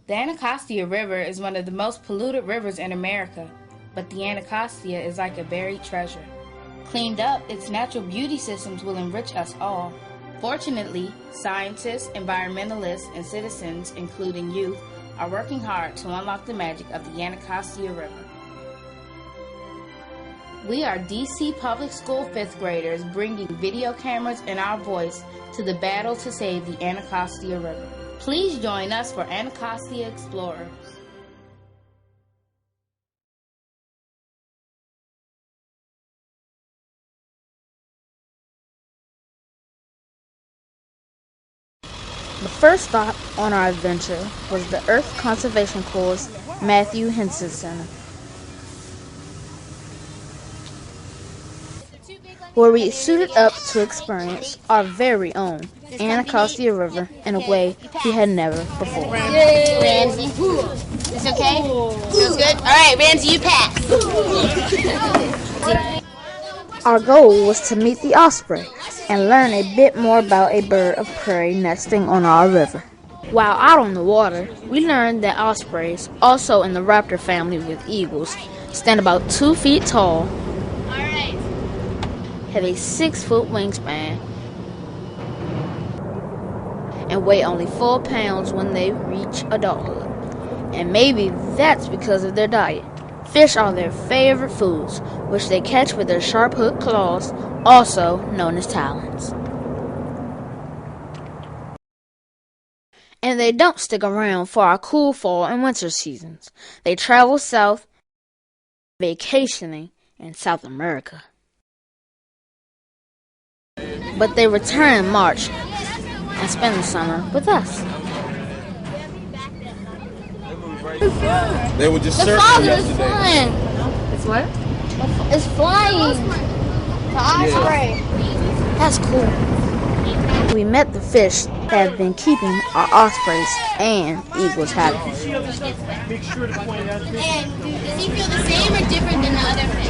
The Anacostia River is one of the most polluted rivers in America, but the Anacostia is like a buried treasure. Cleaned up, its natural beauty systems will enrich us all. Fortunately, scientists, environmentalists, and citizens, including youth, are working hard to unlock the magic of the Anacostia River. We are DC Public School 5th graders bringing video cameras and our voice to the battle to save the Anacostia River. Please join us for Anacostia Explorers. The first stop on our adventure was the Earth Conservation Corps' Matthew Henson Center, where we suited up to experience our very own Anacostia River in a way we had never before. Ramsey, it's okay? Feels good? Alright, Ramsey, you pass. Our goal was to meet the osprey and learn a bit more about a bird of prey nesting on our river. While out on the water, we learned that ospreys, also in the raptor family with eagles, stand about 2 feet tall, have a 6-foot wingspan, and weigh only 4 pounds when they reach adulthood. And maybe that's because of their diet. Fish are their favorite foods, which they catch with their sharp-hooked claws, also known as talons. And they don't stick around for our cool fall and winter seasons. They travel south, vacationing in South America. But they return in March and spend the summer with us. They were just surfing yesterday. It's what? It's flying. The osprey. That's cool. We met the fish that have been keeping our ospreys and eagles happy. And does he feel the same or different than the other fish?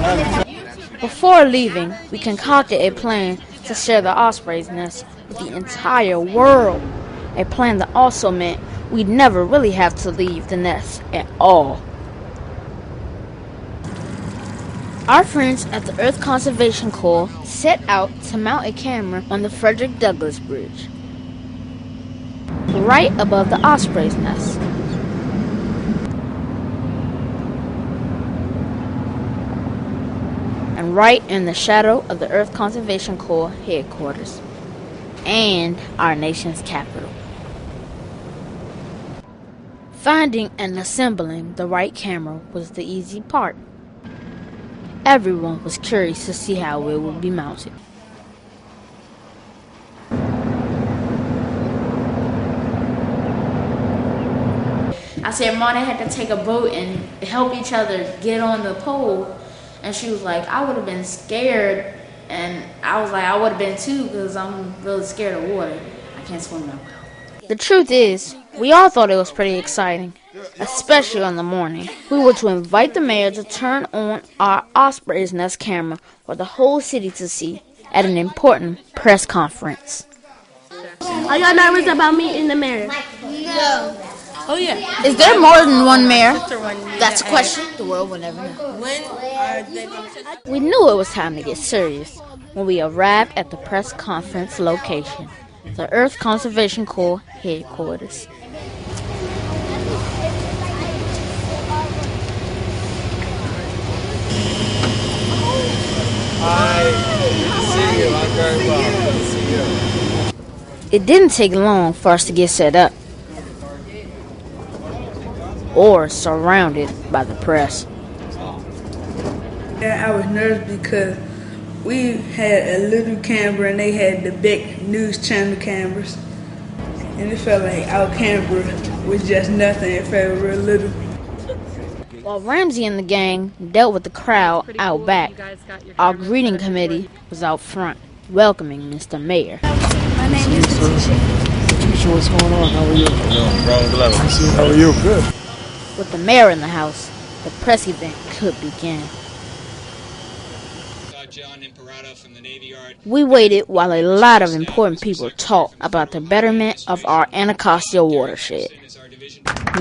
Yeah. Before leaving, we concocted a plan to share the osprey's nest with the entire world. A plan that also meant we'd never really have to leave the nest at all. Our friends at the Earth Conservation Corps set out to mount a camera on the Frederick Douglass Bridge, right above the osprey's nest. And right in the shadow of the Earth Conservation Corps headquarters and our nation's capital. Finding and assembling the right camera was the easy part. Everyone was curious to see how it would be mounted. I said Marta had to take a boat and help each other get on the pole. And she was like, I would have been scared. And I was like, I would have been too, because I'm really scared of water. I can't swim that well. The truth is, we all thought it was pretty exciting, especially on the morning. We were to invite the mayor to turn on our osprey's nest camera for the whole city to see at an important press conference. Are y'all nervous about meeting the mayor? No. Oh yeah. Is there more than one mayor? That's a question the world will never know. When are they going to... We knew it was time to get serious when we arrived at the press conference location, the Earth Conservation Corps headquarters. Hi, good to see you. I'm very well. Good to see you. It didn't take long for us to get set up or surrounded by the press. Yeah, I was nervous because we had a little camera and they had the big news channel cameras. And it felt like our camera was just nothing. It felt real little. While Ramsey and the gang dealt with the crowd out back, our greeting committee was out front, welcoming Mr. Mayor. My name is Letitia. Letitia, what's going on? How are you? How are you? Good. With the mayor in the house, the press event could begin. John We waited while a lot of important people talked about the betterment of our Anacostia watershed.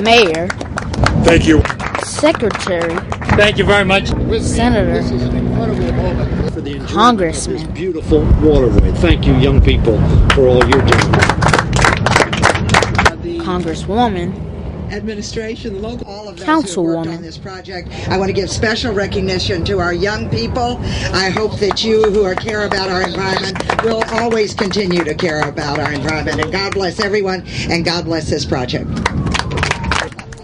Mayor. Thank you. Secretary. Thank you very much. Senator. This is an incredible moment for the enjoyment Congressman. of this beautiful waterway. Thank you, young people, for all you're doing. Congresswoman. Administration, local, all of those Councilwoman. who worked on this project. I want to give special recognition to our young people. I hope that you who care about our environment will always continue to care about our environment. And God bless everyone, and God bless this project.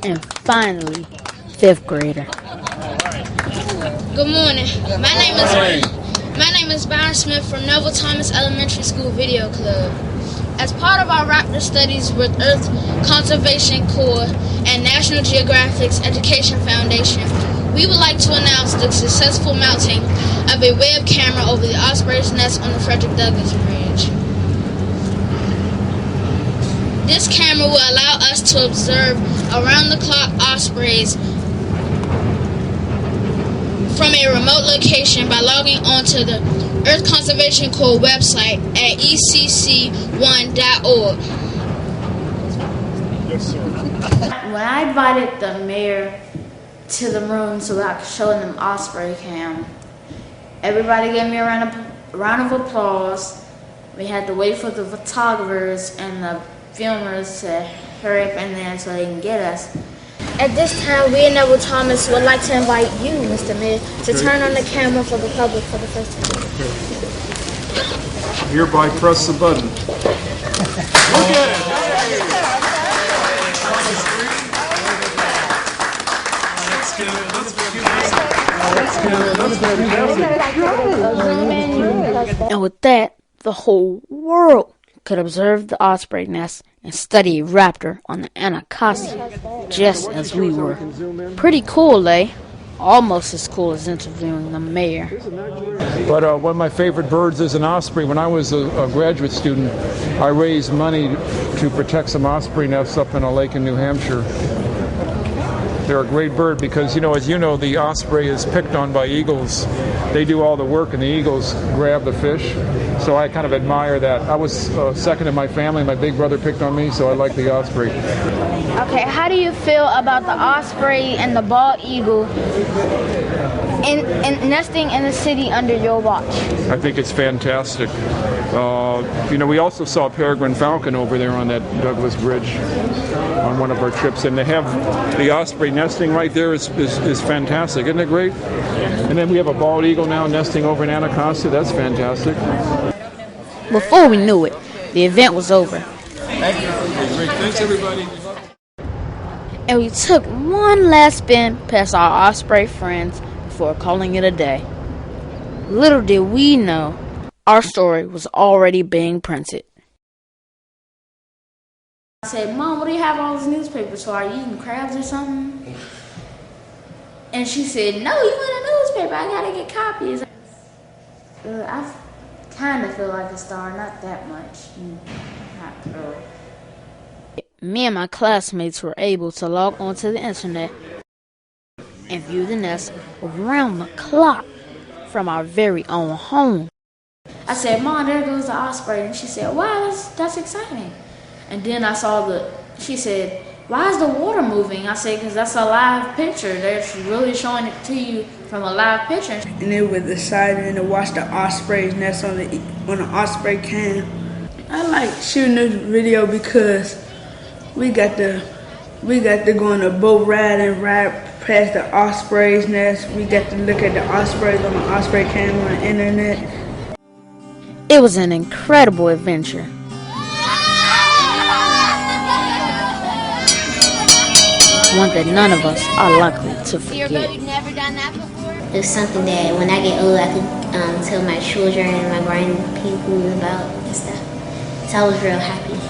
And finally, 5th grader. Good morning. My name is Byron Smith from Neville Thomas Elementary School Video Club. As part of our raptor studies with Earth Conservation Corps and National Geographic's Education Foundation, we would like to announce the successful mounting of a web camera over the Osprey's nest on the Frederick Douglass Bridge. This camera will allow us to observe around-the-clock ospreys from a remote location by logging onto the Earth Conservation Corps website at ecc1.org. Yes, sir. When I invited the mayor to the room so that I could show them Osprey Cam, everybody gave me a round of applause. We had to wait for the photographers and the filmers to hurry up in there so they can get us. At this time, we at Neville Thomas would like to invite you, Mr. Mayor, to turn on the camera for the public for the first time. Hereby press the button. Look at it. And with that, the whole world could observe the osprey nest and study a raptor on the Anacostia, just as we were. Pretty cool, eh? Almost as cool as interviewing the mayor. But one of my favorite birds is an osprey. When I was a graduate student, I raised money to protect some osprey nests up in a lake in New Hampshire. They're a great bird because, as you know, the osprey is picked on by eagles. They do all the work and the eagles grab the fish. So I kind of admire that. I was second in my family. My big brother picked on me, so I like the osprey. Okay, how do you feel about the osprey and the bald eagle in nesting in the city under your watch? I think it's fantastic. We also saw a peregrine falcon over there on that Douglass Bridge on one of our trips, and to have the osprey nesting right there is fantastic. Isn't it great? And then we have a bald eagle now nesting over in Anacostia. That's fantastic. Before we knew it, the event was over. Thank you. Thanks, everybody. And we took one last spin past our osprey friends before calling it a day. Little did we know, our story was already being printed. I said, Mom, what do you have all these newspapers for? Are you eating crabs or something? And she said, no, you want a newspaper. I gotta get copies. I kind of feel like a star, not that much. Not really. Me and my classmates were able to log onto the internet and view the nest around the clock from our very own home. I said, Mom, there goes the osprey. And she said, wow, that's exciting. And then I saw she said, why is the water moving? I said, because that's a live picture. They're really showing it to you from a live picture. And they were deciding to watch the osprey's nest on the osprey cam. I like shooting this video because we got to go on a boat ride and ride past the osprey's nest. We got to look at the ospreys on the osprey cam on the internet. It was an incredible adventure. One that none of us are likely to forget. You've never done that before? It's something that when I get old, I can tell my children and my grandpeople about and stuff. So I was real happy.